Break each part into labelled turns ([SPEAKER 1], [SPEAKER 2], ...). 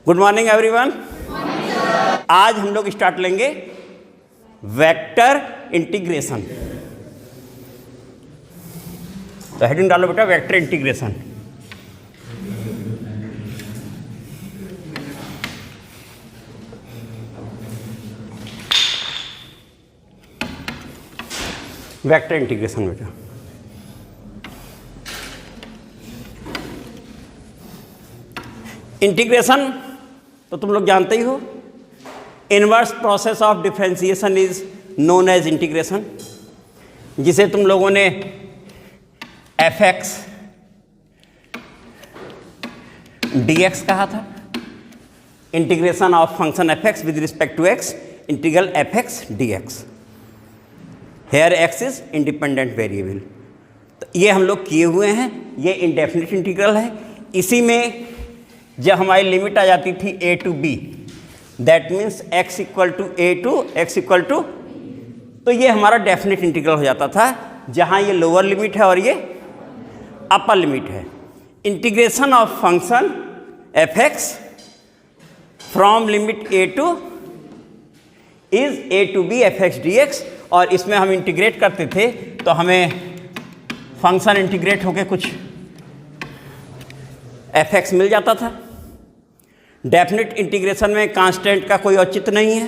[SPEAKER 1] Good morning everyone. आज हम लोग स्टार्ट लेंगे वेक्टर इंटीग्रेशन। तो हेडिंग डालो बेटा, वेक्टर इंटीग्रेशन। वेक्टर इंटीग्रेशन बेटा, इंटीग्रेशन तो तुम लोग जानते ही हो। Inverse process of differentiation is known as integration, जिसे तुम लोगों ने एफ एक्स डी एक्स कहा था। Integration of function F X with respect to X, integral F X D X. Here X is independent variable. तो ये हम लोग किए हुए हैं। ये इंडेफिनिट इंटीग्रल है। इसी में जब हमारी लिमिट आ जाती थी a to b, that means x equal to A to X equal to, तो ये हमारा डेफिनेट इंटीग्रल हो जाता था, जहाँ ये लोअर लिमिट है और ये अपर लिमिट है। Integration of function F X from limit a to is a to b F X D X. और इसमें हम इंटीग्रेट करते थे तो हमें फंक्शन इंटीग्रेट होके कुछ एफ एक्स मिल जाता था। डेफिनेट इंटीग्रेशन में कांस्टेंट का कोई औचित्य नहीं है,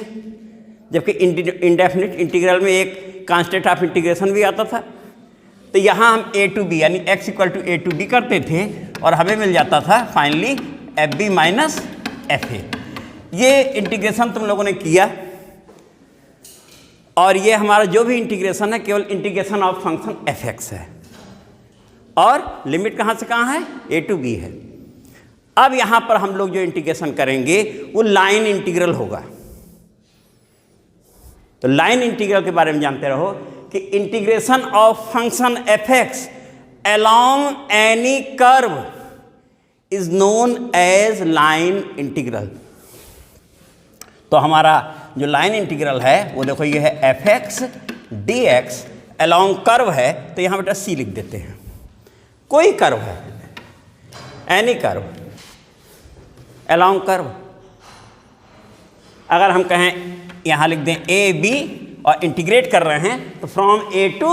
[SPEAKER 1] जबकि इंडेफिनिट इंटीग्रल में एक कांस्टेंट ऑफ इंटीग्रेशन भी आता था। तो यहाँ हम ए टू बी यानी X equal to A to B करते थे और हमें मिल जाता था finally F B minus F A. ये इंटीग्रेशन तुम लोगों ने किया, और ये हमारा जो भी इंटीग्रेशन है केवल integration of function F x है, और लिमिट कहाँ से कहाँ है, ए टू बी है। अब यहाँ पर हम लोग जो इंटीग्रेशन करेंगे वो लाइन इंटीग्रल होगा। तो लाइन इंटीग्रल के बारे में जानते रहो कि integration of function F X along any curve is known as line integral. तो हमारा जो लाइन इंटीग्रल है वो देखो, ये है F X D x along curve है। तो यहाँ बेटा सी लिख देते हैं। कोई कर्व है, एनी कर्व अलोंग कर्व। अगर हम कहें यहाँ लिख दें ए बी और इंटीग्रेट कर रहे हैं तो फ्रॉम ए टू,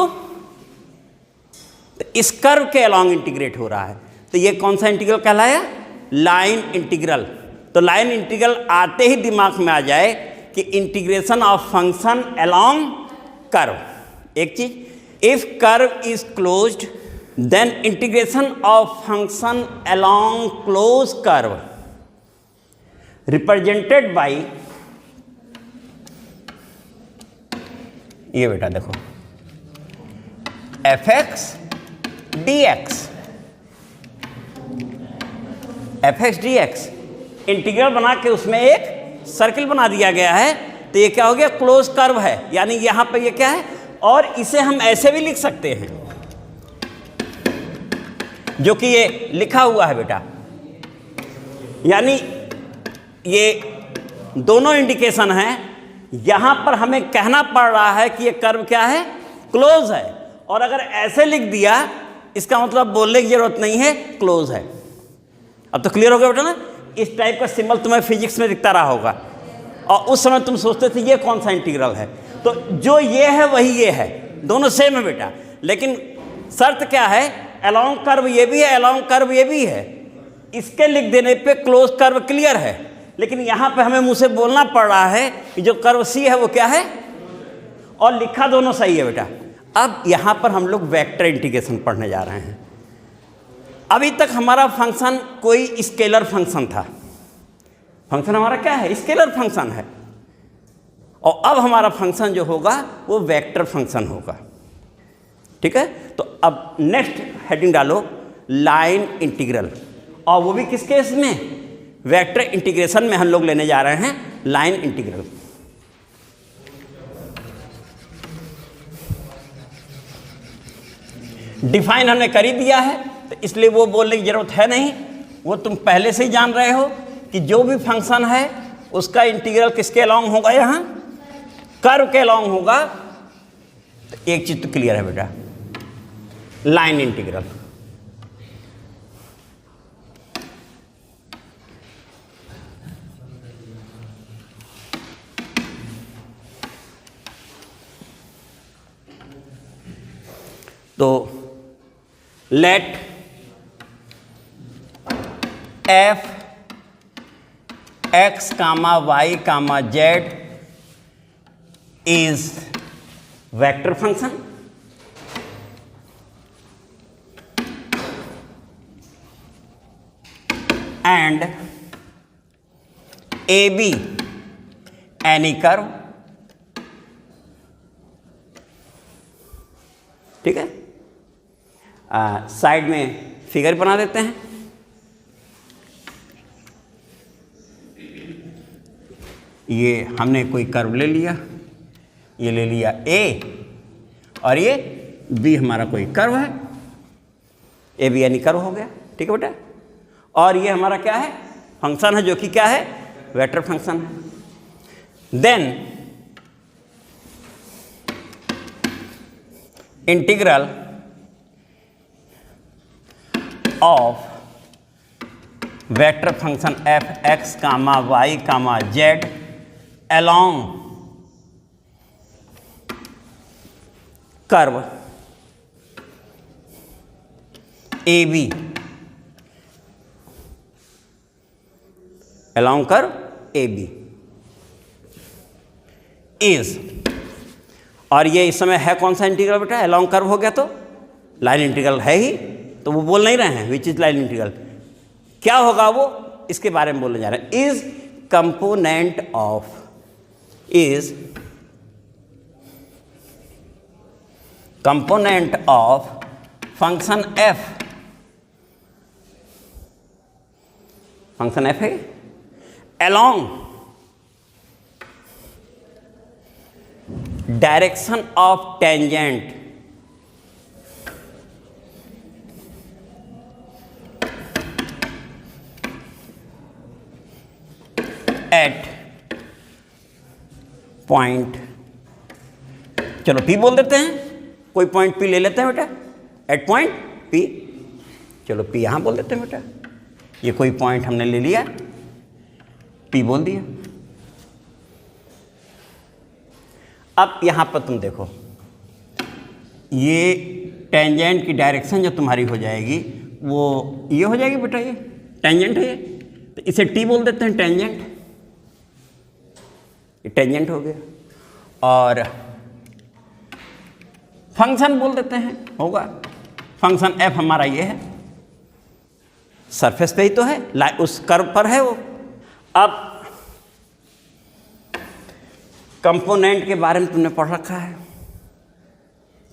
[SPEAKER 1] इस कर्व के अलोंग इंटीग्रेट हो रहा है। तो ये कौन सा इंटीग्रल कहलाया, लाइन इंटीग्रल। तो लाइन इंटीग्रल आते ही दिमाग में आ जाए कि integration of function along curve. एक चीज, if curve is closed then integration of function along closed curve represented by, ये बेटा देखो F X D x, F X D x integral बना के उसमें एक सर्किल बना दिया गया है। तो ये क्या हो गया, क्लोज कर्व है, यानी यहां पर ये क्या है। और इसे हम ऐसे भी लिख सकते हैं, जो कि ये लिखा हुआ है बेटा, यानी ये दोनों इंडिकेशन है। यहां पर हमें कहना पड़ रहा है कि ये कर्व क्या है, क्लोज है। और अगर ऐसे लिख दिया, इसका मतलब बोलने की जरूरत नहीं है, क्लोज है। अब तो क्लियर हो गया बेटा ना। इस टाइप का सिंबल तुम्हें फिजिक्स में दिखता रहा होगा, और उस समय तुम सोचते थे ये कौन सा इंटीग्रल है। तो जो ये है वही ये है, दोनों सेम है बेटा। लेकिन शर्त क्या है, अलोंग कर्व ये भी है, अलोंग कर्व ये भी है। इसके लिख देने पे क्लोज कर्व क्लियर है। लेकिन यहाँ पे हमें मुंह से बोलना पड़ रहा है कि जो कर्व सी है वो क्या है, और लिखा दोनों सही है बेटा। अब यहाँ पर हम लोग वेक्टर इंटीग्रेशन पढ़ने जा रहे हैं। अभी तक हमारा फंक्शन कोई स्केलर फंक्शन था। फंक्शन हमारा क्या है, स्केलर फंक्शन है। और अब हमारा फंक्शन जो होगा वो वेक्टर फंक्शन होगा। ठीक है। तो अब नेक्स्ट हेडिंग डालो, लाइन इंटीग्रल। और वो भी किस केस में, वेक्टर इंटीग्रेशन में हम लोग लेने जा रहे हैं लाइन इंटीग्रल। डिफाइन हमने कर ही दिया है, तो इसलिए वो बोलने की जरूरत है नहीं। वो तुम पहले से ही जान रहे हो कि जो भी फंक्शन है उसका इंटीग्रल किसके अलोंग होगा, यहाँ कर्व के अलोंग होगा। तो एक चीज तो क्लियर है बेटा, लाइन इंटीग्रल। तो let F X comma Y comma Z is vector function and A B any curve, ठीक है। साइड में फिगर बना देते हैं। ये हमने कोई कर्व ले लिया, ये ले लिया ए और ये बी हमारा कोई कर्व है, ए बी यानी कर्व हो गया, ठीक है बेटा। और ये हमारा क्या है, फंक्शन है, जो कि क्या है, वेक्टर फंक्शन है। Then integral of vector function F X comma Y comma Z along curve A B, along curve A B is, और ये इस समय है कौन सा इंटीग्रल बेटा, along कर्व हो गया तो लाइन इंटीग्रल है ही, तो वो बोल नहीं रहे हैं विच इज लाइन इंटीग्रल, क्या होगा वो इसके बारे में बोलने जा रहे हैं। Is component of, is component of function f, function f है along direction of tangent at point, चलो P बोल देते हैं, कोई पॉइंट P ले लेते हैं बेटा, एट पॉइंट P, चलो P यहां बोल देते हैं बेटा, ये कोई पॉइंट हमने ले लिया, P बोल दिया। अब यहां पर तुम देखो, ये टेंजेंट की डायरेक्शन जो तुम्हारी हो जाएगी वो ये हो जाएगी बेटा, ये टेंजेंट है ये, तो इसे T बोल देते हैं, टेंजेंट, टेंजेंट हो गया। और फंक्शन बोल देते हैं, होगा फंक्शन f हमारा ये है, सरफेस पे ही तो है, उस कर्व पर है वो। अब कंपोनेंट के बारे में तुमने पढ़ रखा है,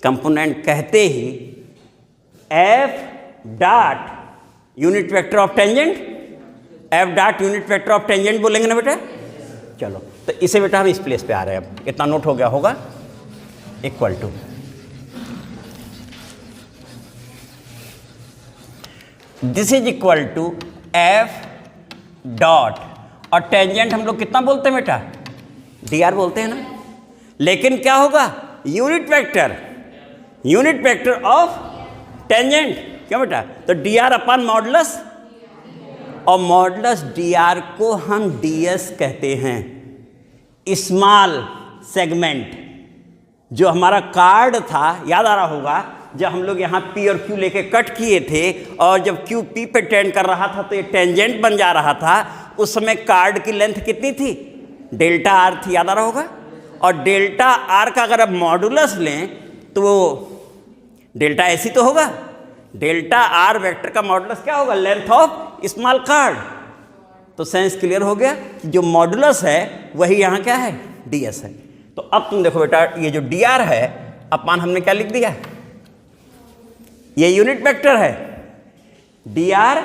[SPEAKER 1] कंपोनेंट कहते ही f dot unit vector of tangent, f dot unit vector of tangent बोलेंगे ना बेटा। चलो तो इसे बेटा हम इस प्लेस पे आ रहे हैं, अब कितना नोट हो गया होगा, equal to this is equal to F dot, और टेंजेंट हम लोग कितना बोलते हैं बेटा, डी आर बोलते हैं ना, लेकिन क्या होगा, यूनिट वेक्टर ऑफ टेंजेंट, क्या बेटा, तो डी आर अपन मॉडुलस, और मॉडुलस डी आर को हम डी एस कहते हैं, स्मॉल सेगमेंट। जो हमारा कार्ड था, याद आ रहा होगा, जब हम लोग यहाँ P और Q लेके कट किए थे, और जब Q P पे टेंड कर रहा था तो ये टेंजेंट बन जा रहा था, उस समय कार्ड की लेंथ कितनी थी, डेल्टा आर थी, याद आ रहा होगा। और डेल्टा आर का अगर अब मॉडुलस लें तो वो डेल्टा ऐसी तो होगा, डेल्टा आर वेक्टर का मॉडुलस क्या होगा, लेंथ ऑफ स्मॉल कार्ड। तो सेंस क्लियर हो गया कि जो मॉडुलस है वही यहाँ क्या है, डी एस है। तो अब तुम देखो बेटा, ये जो डी आर है अपन हमने क्या लिख दिया, ये यूनिट वेक्टर है, D R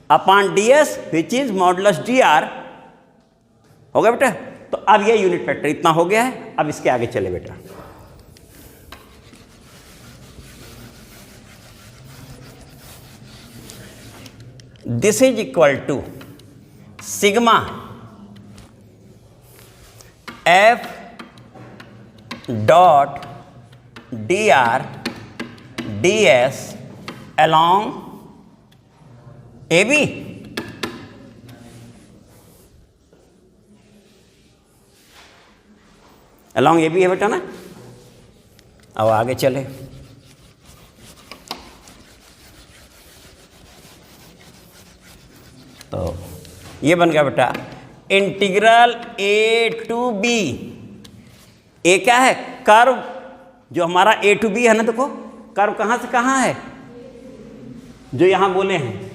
[SPEAKER 1] upon D S which is modulus D R, हो गया बेटा। तो अब ये यूनिट वेक्टर इतना हो गया है, अब इसके आगे चले बेटा। This is equal to sigma F dot D R D S along A B. along A B है बेटा ना। अब आगे चले, तो ये बन गया बेटा इंटीग्रल ए टू बी। ए क्या है? कर्व जो हमारा ए टू बी है ना, देखो कर्व कहाँ से कहाँ है जो यहाँ बोले हैं,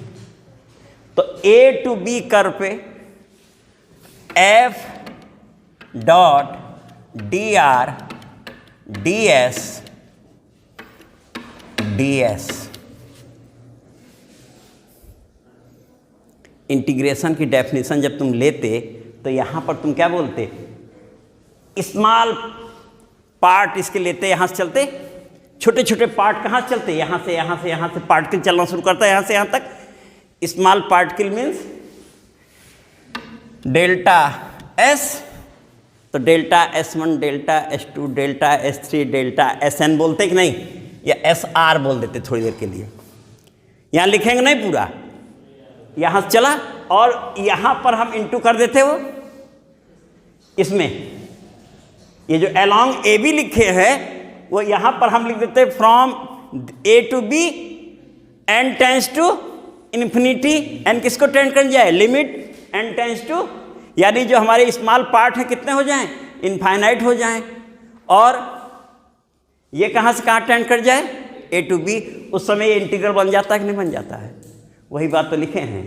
[SPEAKER 1] तो ए टू बी कर्व पे F dot D R D S D S. Integration की डेफिनेशन जब तुम लेते तो यहां पर तुम क्या बोलते? स्मॉल पार्ट इसके लेते, यहां से चलते, छोटे छोटे पार्ट कहां से चलते? यहां से यहां से यहां से पार्टिकल चलना शुरू करता है, यहां से यहां तक। Small particle means delta s, तो delta S1, delta S2, delta S3, delta SN बोलते कि नहीं, या SR बोल देते थोड़ी देर के लिए। यहां लिखेंगे नहीं पूरा, यहां से चला और यहां पर हम इंटू कर देते वो इसमें। ये जो अलोंग ए बी लिखे हैं वो यहां पर हम लिख देते from A to B N tends to infinity. N किसको टेंड कर जाए? लिमिट एन टेंस टू, यानी जो हमारे स्मॉल पार्ट है कितने हो जाएं? इनफाइनाइट हो जाएं। और ये कहां से कहां टेंड कर जाए? ए टू बी। उस समय ये इंटीग्रल बन जाता है कि नहीं बन जाता है? वही बात तो लिखे हैं।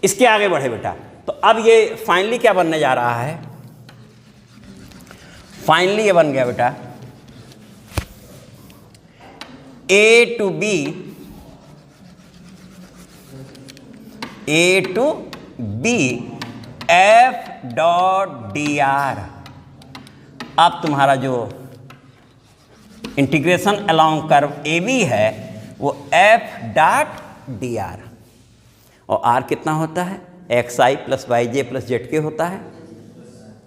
[SPEAKER 1] इसके आगे बढ़े बेटा, तो अब ये फाइनली क्या बनने जा रहा है? फाइनली ये बन गया बेटा a to b, a to b f dot D r. अब तुम्हारा जो integration along curve A B है वो एफ डॉट डी आर, और आर कितना होता है? X i plus Y j plus z k होता है।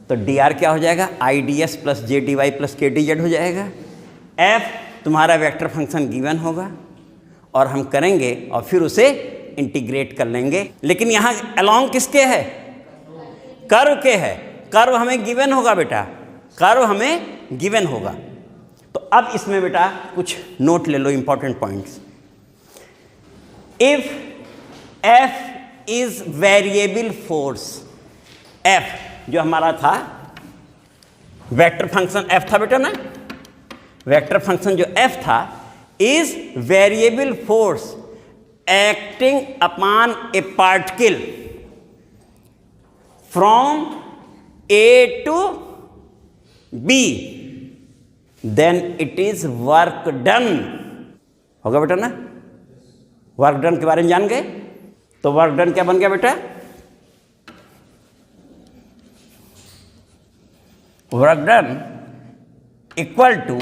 [SPEAKER 1] तो डी आर क्या हो जाएगा? I d s plus J D y plus k d z हो जाएगा। एफ तुम्हारा वेक्टर फंक्शन गिवन होगा और हम करेंगे और फिर उसे इंटीग्रेट कर लेंगे। लेकिन यहाँ अलोंग किसके है? कर्व के है। कर्व हमें गिवन होगा बेटा, कर्व हमें गिवन होगा। तो अब इसमें बेटा कुछ नोट ले लो, important points. If f is variable force, f जो हमारा था वेक्टर फंक्शन एफ था बेटा ना, वेक्टर फंक्शन जो एफ था is variable force acting upon a particle from A to b, then it is work done. होगा बेटा ना? वर्क डन के बारे में जान गए? तो वर्क डन क्या बन गया बेटा? Work done equal to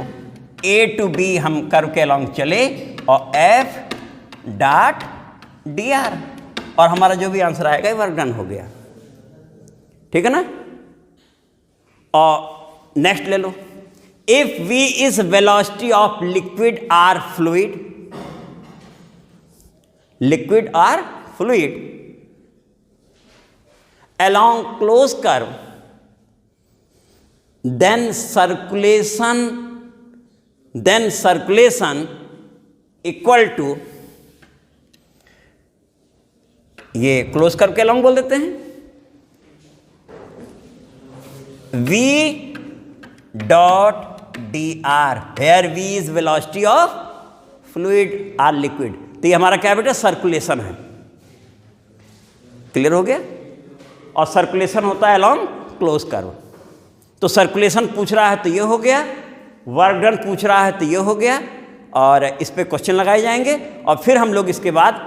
[SPEAKER 1] A to B, हम कर्व के अलॉन्ग चले और एफ डॉट डी आर, और हमारा जो भी आंसर आएगा वर्क डन हो गया। ठीक है ना? और नेक्स्ट ले लो। If v is velocity of liquid or fluid, liquid or fluid along closed curve, then circulation equal to, ये क्लोज कर्व के along बोल देते हैं, v dot dr, where v is velocity of fluid or liquid। तो ये हमारा क्या बेटा? सर्कुलेशन है। क्लियर हो गया? और सर्कुलेशन होता है अलॉन्ग क्लोज कर्व। तो सर्कुलेशन पूछ रहा है तो ये हो गया, वर्क डन पूछ रहा है तो ये हो गया, और इस पे क्वेश्चन लगाए जाएंगे और फिर हम लोग इसके बाद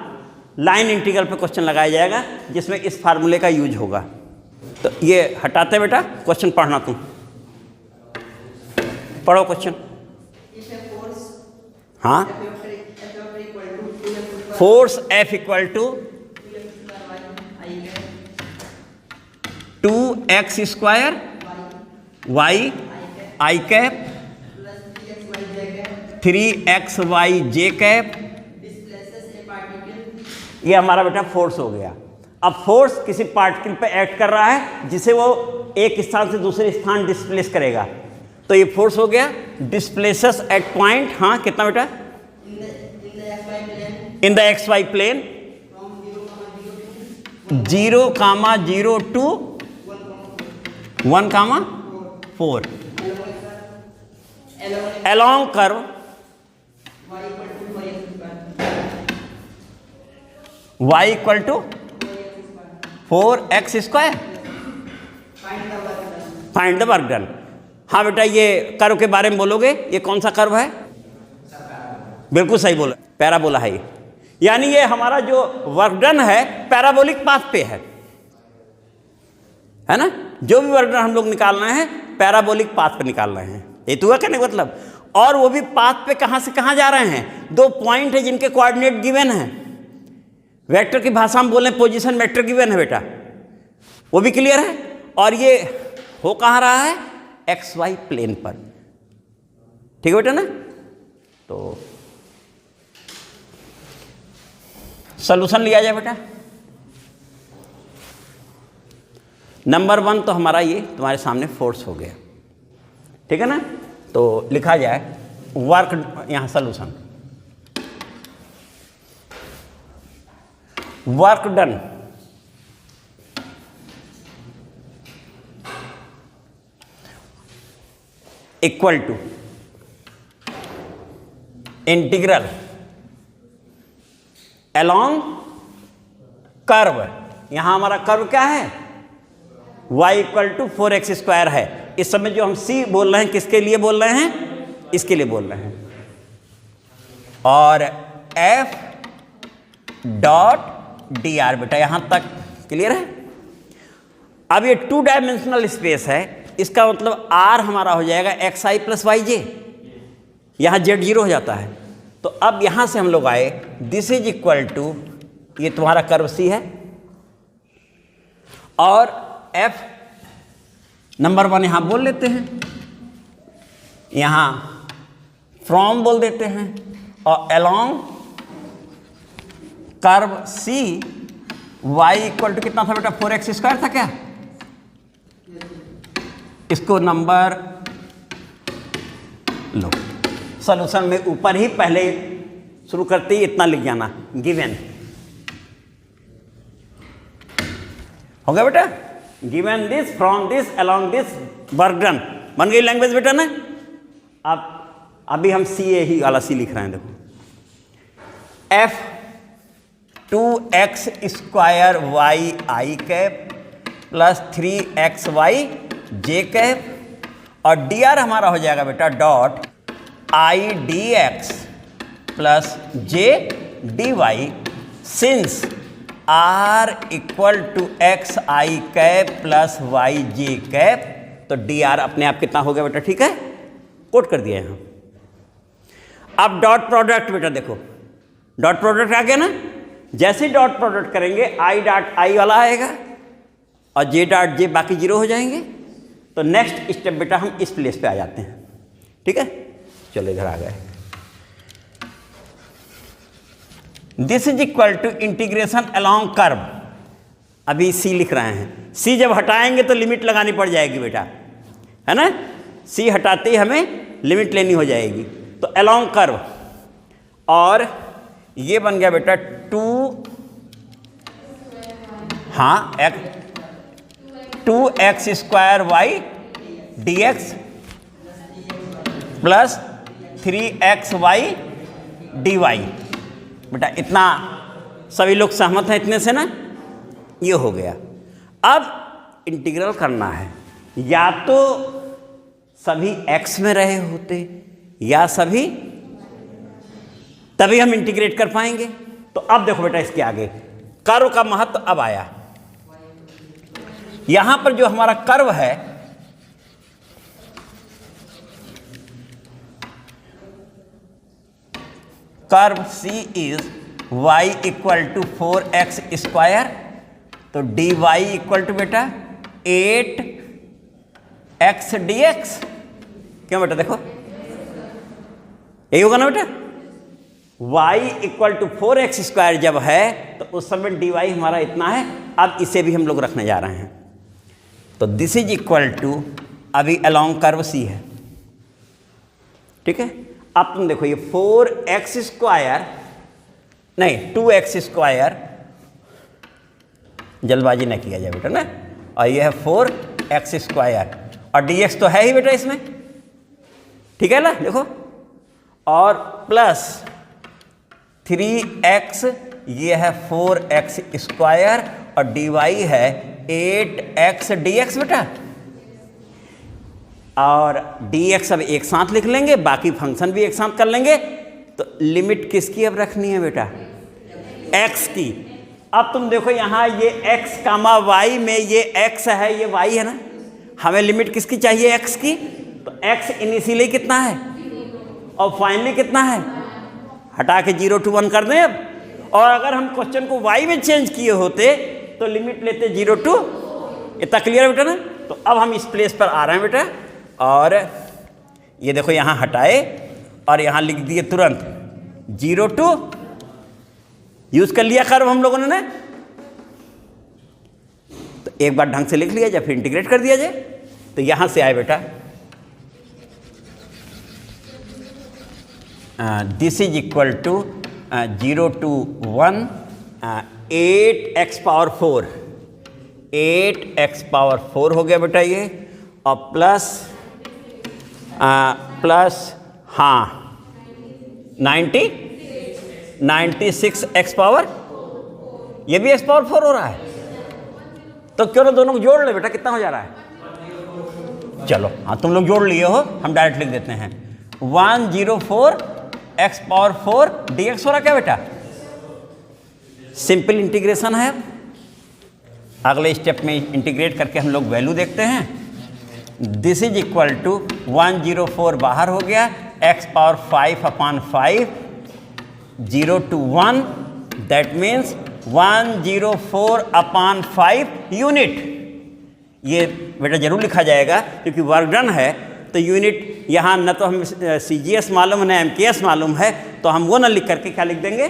[SPEAKER 1] लाइन इंटीग्रल पे क्वेश्चन लगाया जाएगा जिसमें इस फार्मूले का यूज होगा। तो ये हटाते बेटा, क्वेश्चन पढ़ना तुम पढ़ो क्वेश्चन। हाँ, force F equal to 2x square y i cap 3xy cap, ये हमारा बेटा फोर्स हो गया। अब फोर्स किसी पार्टिकल पे एक्ट कर रहा है जिसे वो एक स्थान से दूसरे स्थान डिस्प्लेस करेगा, तो ये फोर्स हो गया। डिस्प्लेसेस एट पॉइंट, हाँ कितना बेटा? In the X Y plane 0, 2, 1, 4 along curve y equal to 4x square. Find the work done. हाँ बेटा, ये कर्व के बारे में बोलोगे, ये कौन सा कर्व है? बिल्कुल सही बोला, पैराबोला है ये। यानी ये हमारा जो वर्क डन है पैराबोलिक पाथ पे है ना। जो भी वर्क डन हम लोग निकाल रहे हैं पैराबोलिक पाथ पे निकाल रहे हैं, ये तो हुआ कहने का मतलब। और वो भी पाथ पे कहाँ से कहाँ जा रहे हैं? 2 पॉइंट है जिनके कोऑर्डिनेट गिवन है। वेक्टर की भाषा में बोले पोजीशन वेक्टर गिवन है बेटा, वो भी क्लियर है। और ये हो कहाँ रहा है? एक्स वाई प्लेन पर। ठीक है बेटा ना। तो सॉल्यूशन लिया जाए बेटा। नंबर 1 तो हमारा ये तुम्हारे सामने फोर्स हो गया, ठीक है ना। तो लिखा जाए वर्क, यहां solution, work done equal to integral along curve. यहां हमारा कर्व क्या है? y equal to 4x square है। इस समय जो हम c बोल रहे हैं किसके लिए बोल रहे हैं? इसके लिए बोल रहे हैं। और f डॉट डी आर बेटा, यहां तक क्लियर है। अब ये 2 डायमेंशनल स्पेस है, इसका मतलब r हमारा हो जाएगा एक्स आई प्लस वाई जे। यहां z 0 हो जाता है। तो अब यहां से हम लोग आए, दिस इज इक्वल टू, ये तुम्हारा कर्व सी है और f नंबर 1 यहां बोल लेते हैं, यहां फ्रॉम बोल देते हैं, और along curve C y equal to कितना था बेटा? 4x स्क्वायर था क्या? इसको नंबर लो, सॉल्यूशन में ऊपर ही पहले शुरू करते ही इतना लिख जाना, गिवन। हो गया बेटा? Given this from this along this work done. बन गई लैंग्वेज बेटा ना। अब अभी हम सी ए ही वाला सी लिख रहे हैं, देखो F 2x square Y I cap plus 3x Y J cap, और डी आर हमारा हो जाएगा बेटा dot I D X plus J D Y, since R equal to X I cap plus Y J cap. तो D R अपने आप कितना हो गया बेटा? ठीक है, कोट कर दिया यहां। अब डॉट प्रोडक्ट बेटा, देखो डॉट प्रोडक्ट आ गया ना। जैसे डॉट प्रोडक्ट करेंगे आई डॉट आई वाला आएगा और जे डॉट जे बाकी 0 हो जाएंगे। तो नेक्स्ट स्टेप बेटा हम इस प्लेस पे आ जाते हैं, ठीक है। चलो इधर आ गए। This is equal to integration along curve. अभी सी लिख रहे हैं, सी जब हटाएंगे तो लिमिट लगानी पड़ जाएगी बेटा, है ना। सी हटाते ही हमें लिमिट लेनी हो जाएगी। तो अलोंग कर्व, और ये बन गया बेटा 2, हाँ 2x square Y D X plus 3x Y D Y. बेटा इतना सभी लोग सहमत हैं इतने से ना? ये हो गया। अब इंटीग्रल करना है, या तो सभी x में रहे होते या सभी, तभी हम इंटीग्रेट कर पाएंगे। तो अब देखो बेटा इसके आगे कर्व का महत्व अब आया। यहां पर जो हमारा कर्व है, curve C is y equal to 4x square, तो dy इक्वल टू बेटा 8x dx। क्यों बेटा? देखो यही होगा ना बेटा। y equal to 4x square जब है तो उस समय dy हमारा इतना है। अब इसे भी हम लोग रखने जा रहे हैं। तो दिस इज इक्वल टू, अभी अलोंग कर्व C है, ठीक है। अब तुम देखो ये 4x स्क्वायर नहीं 2x स्क्वायर जल्दबाजी ना किया जाए बेटा ना। और ये है 4x² और dx तो है ही बेटा इसमें, ठीक है ना, देखो, और प्लस 3x, ये है 4x² और dy है 8x dx बेटा। और dx अब एक साथ लिख लेंगे, बाकी फंक्शन भी एक साथ कर लेंगे। तो लिमिट किसकी अब रखनी है बेटा? x की। अब तुम देखो यहाँ ये x, y में ये x है, ये y है ना, हमें लिमिट किसकी चाहिए? x की। तो x इनिशियली कितना है और फाइनली कितना है? हटा के 0 to 1 कर दें अब। और अगर हम क्वेश्चन को y में चेंज किए होते तो लिमिट लेते 0 to, इतना क्लियर है बेटा ना। तो अब हम इस प्लेस पर आ रहे हैं बेटा, और ये देखो यहाँ हटाए और यहाँ लिख दिए तुरंत 0 to, यूज कर लिया कर्व हम लोगों ने ना। तो एक बार ढंग से लिख लिया जाए, फिर इंटीग्रेट कर दिया जाए। तो यहाँ से आए बेटा this is equal to 0 to 1 8x⁴, 8x⁴ हो गया बेटा ये, और प्लस हाँ 96x⁴, ये भी x⁴ हो रहा है। तो क्यों ना दोनों को जोड़ ले बेटा, कितना हो जा रहा है? चलो हाँ, तुम लोग जोड़ लिए हो, हम डायरेक्ट लिख देते हैं 104x⁴ dx हो रहा क्या बेटा? सिंपल इंटीग्रेशन है। अगले स्टेप में इंटीग्रेट करके हम लोग वैल्यू देखते हैं। दिस इज इक्वल टू 104 बाहर हो गया, x⁵/5 0 to 1, that means 104/5 unit. ये बेटा जरूर लिखा जाएगा क्योंकि वर्क डन है। तो यूनिट यहाँ न तो हम CGS मालूम है न MKS मालूम है, तो हम वो ना लिख करके क्या लिख देंगे?